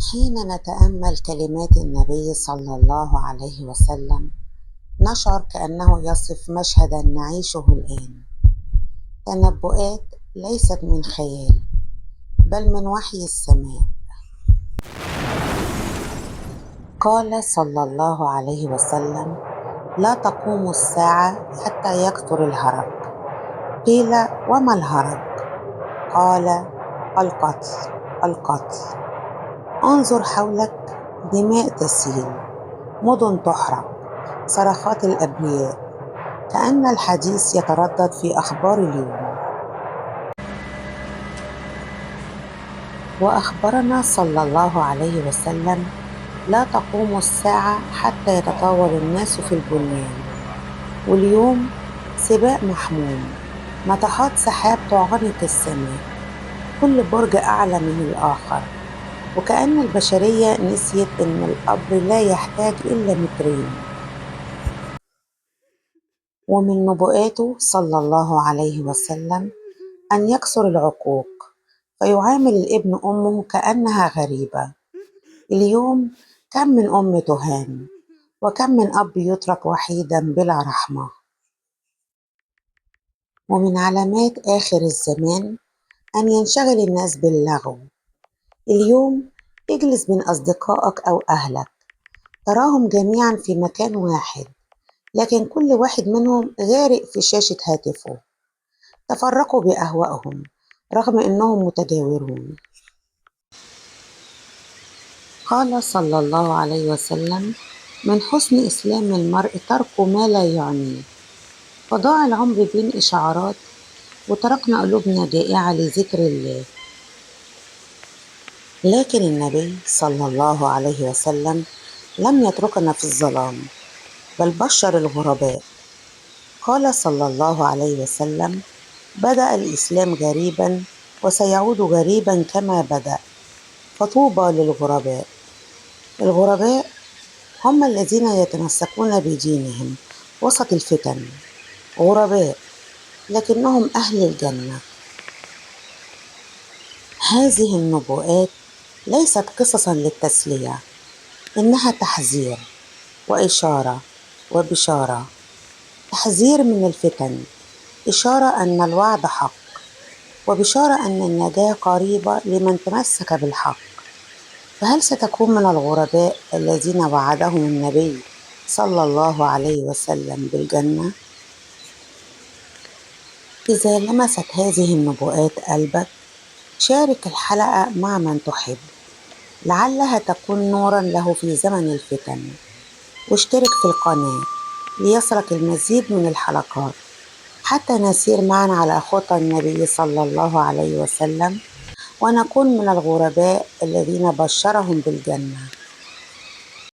حين نتأمل كلمات النبي صلى الله عليه وسلم نشعر كأنه يصف مشهدا نعيشه الآن. تنبؤات ليست من خيال بل من وحي السماء. قال صلى الله عليه وسلم: لا تقوم الساعة حتى يكثر الهرج. قيل: وما الهرج؟ قال: القتل القتل. انظر حولك، دماء تسيل، مدن تحرق، صرخات الأبرياء، كأن الحديث يتردد في أخبار اليوم. وأخبرنا صلى الله عليه وسلم: لا تقوم الساعة حتى يتطاول الناس في البنيان. واليوم سباق محموم، ناطحات سحاب تعانق السماء، كل برج أعلى من الآخر، وكأن البشرية نسيت إن القبر لا يحتاج إلا مترين. ومن نبوءاته صلى الله عليه وسلم أن يكثر العقوق، فيعامل الابن أمه كأنها غريبة. اليوم كم من أم تهان، وكم من أب يترك وحيدا بلا رحمة. ومن علامات آخر الزمان أن ينشغل الناس باللغو. اليوم اجلس بين أصدقائك أو أهلك، تراهم جميعا في مكان واحد، لكن كل واحد منهم غارق في شاشة هاتفه. تفرقوا بأهوائهم رغم أنهم متجاورون. قال صلى الله عليه وسلم: من حسن إسلام المرء ترك ما لا يعنيه. فضاع العمر بين إشعارات وتركنا قلوبنا جائعة لذكر الله. لكن النبي صلى الله عليه وسلم لم يتركنا في الظلام، بل بشر الغرباء. قال صلى الله عليه وسلم: بدأ الإسلام غريبا وسيعود غريبا كما بدأ، فطوبى للغرباء. الغرباء هم الذين يتمسكون بدينهم وسط الفتن، غرباء لكنهم أهل الجنة. هذه النبوءات ليست قصصا للتسلية، إنها تحذير وإشارة وبشارة. تحذير من الفتن، إشارة أن الوعد حق، وبشارة أن النجاة قريبة لمن تمسك بالحق. فهل ستكون من الغرباء الذين وعدهم النبي صلى الله عليه وسلم بالجنة؟ إذا لمست هذه النبوءات قلبك، شارك الحلقة مع من تحب، لعلها تكون نورا له في زمن الفتن. واشترك في القناة ليصلك المزيد من الحلقات، حتى نسير معا على خطى النبي صلى الله عليه وسلم، ونكون من الغرباء الذين بشرهم بالجنة.